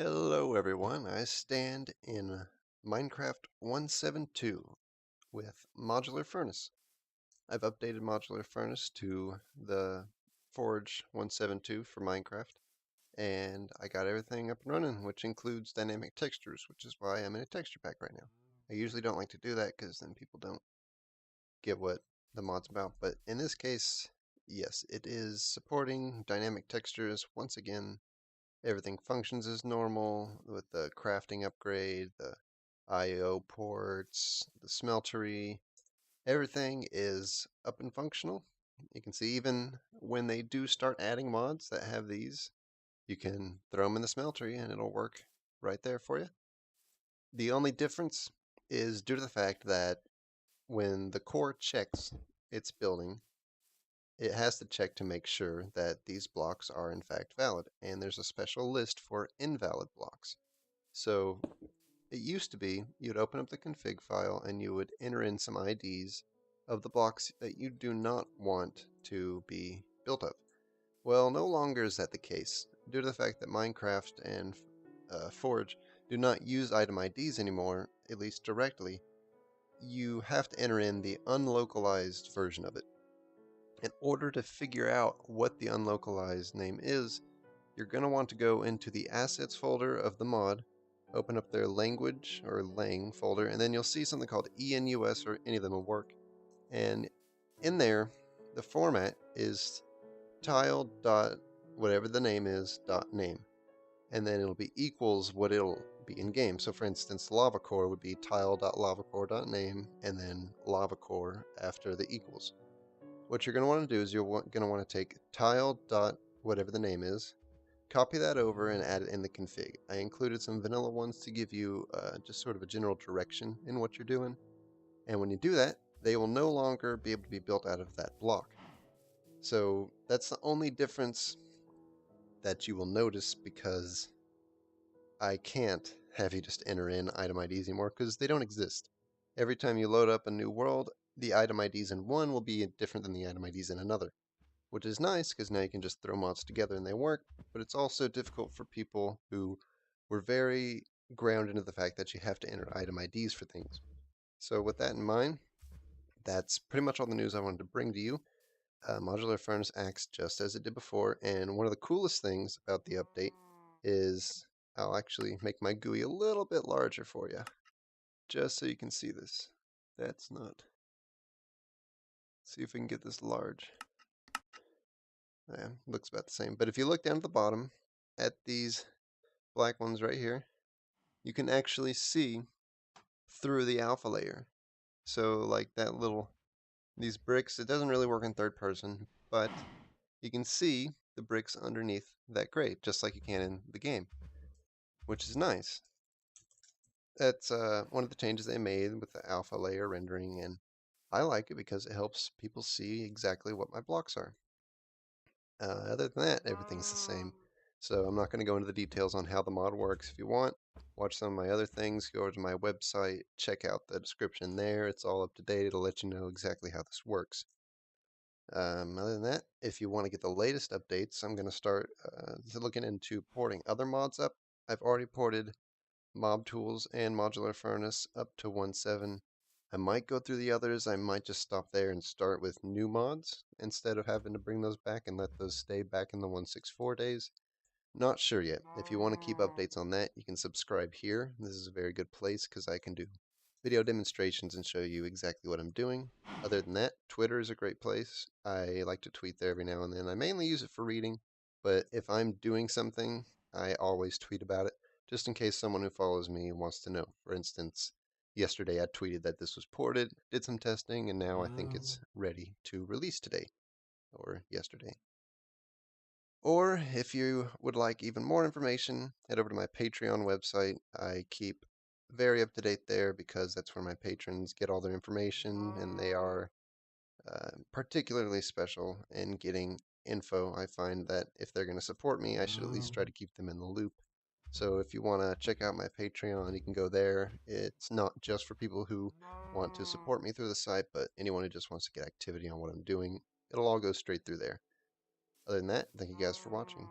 Hello everyone, I stand in Minecraft 1.7.2 with Modular Furnace. I've updated Modular Furnace to the Forge 1.7.2 for Minecraft, and I got everything up and running, which includes dynamic textures, which is why I'm in a texture pack right now. I usually don't like to do that because then people don't get what the mod's about, but in this case, yes, it is supporting dynamic textures once again. Everything functions as normal with the crafting upgrade, the I/O ports, the smeltery. Everything is up and functional. You can see even when they do start adding mods that have these, you can throw them in the smeltery and it'll work right there for you. The only difference is due to the fact that when the core checks its building, it has to check to make sure that these blocks are in fact valid, and there's a special list for invalid blocks. So it used to be you'd open up the config file and you would enter in some IDs of the blocks that you do not want to be built of. Well, no longer is that the case, due to the fact that Minecraft and Forge do not use item IDs anymore, at least directly. You have to enter in the unlocalized version of it. In order to figure out what the unlocalized name is, you're going to want to go into the assets folder of the mod, open up their language or lang folder, and then you'll see something called enus, or any of them will work. And in there, the format is tile dot whatever the name is dot name, and then it'll be equals what it'll be in game. So for instance, lava core would be tile.lavacore.name and then lava core after the equals. What you're going to want to do is you're going to want to take tile dot whatever the name is, copy that over and add it in the config. I included some vanilla ones to give you just sort of a general direction in what you're doing. And when you do that, they will no longer be able to be built out of that block. So that's the only difference that you will notice, because I can't have you just enter in item IDs anymore because they don't exist. Every time you load up a new world, the item IDs in one will be different than the item IDs in another, which is nice because now you can just throw mods together and they work, but it's also difficult for people who were very grounded into the fact that you have to enter item IDs for things. So with that in mind, that's pretty much all the news I wanted to bring to you. Modular Furnace acts just as it did before, and one of the coolest things about the update is I'll actually make my GUI a little bit larger for you, just so you can see this. That's not. See if we can get this large. Looks about the same. But if you look down at the bottom at these black ones right here, you can actually see through the alpha layer. So like these bricks, it doesn't really work in third person, but you can see the bricks underneath that grate, just like you can in the game, which is nice. That's one of the changes they made with the alpha layer rendering, and I like it because it helps people see exactly what my blocks are. Other than that, everything's the same. So I'm not going to go into the details on how the mod works. If you want, watch some of my other things, go over to my website, check out the description there. It's all up to date. It'll let you know exactly how this works. Other than that, if you want to get the latest updates, I'm going to start looking into porting other mods up. I've already ported Mob Tools and Modular Furnace up to 1.7. I might go through the others. I might just stop there and start with new mods instead of having to bring those back and let those stay back in the 1.6.4 days. Not sure yet. If you want to keep updates on that, you can subscribe here. This is a very good place because I can do video demonstrations and show you exactly what I'm doing. Other than that, Twitter is a great place. I like to tweet there every now and then. I mainly use it for reading, but if I'm doing something, I always tweet about it, just in case someone who follows me wants to know. For instance, yesterday I tweeted that this was ported, did some testing, and now I think it's ready to release today, or yesterday. Or if you would like even more information, head over to my Patreon website. I keep very up to date there because that's where my patrons get all their information, and they are particularly special in getting info. I find that if they're going to support me, I should at least try to keep them in the loop. So if you want to check out my Patreon, you can go there. It's not just for people who want to support me through the site, but anyone who just wants to get activity on what I'm doing. It'll all go straight through there. Other than that, thank you guys for watching.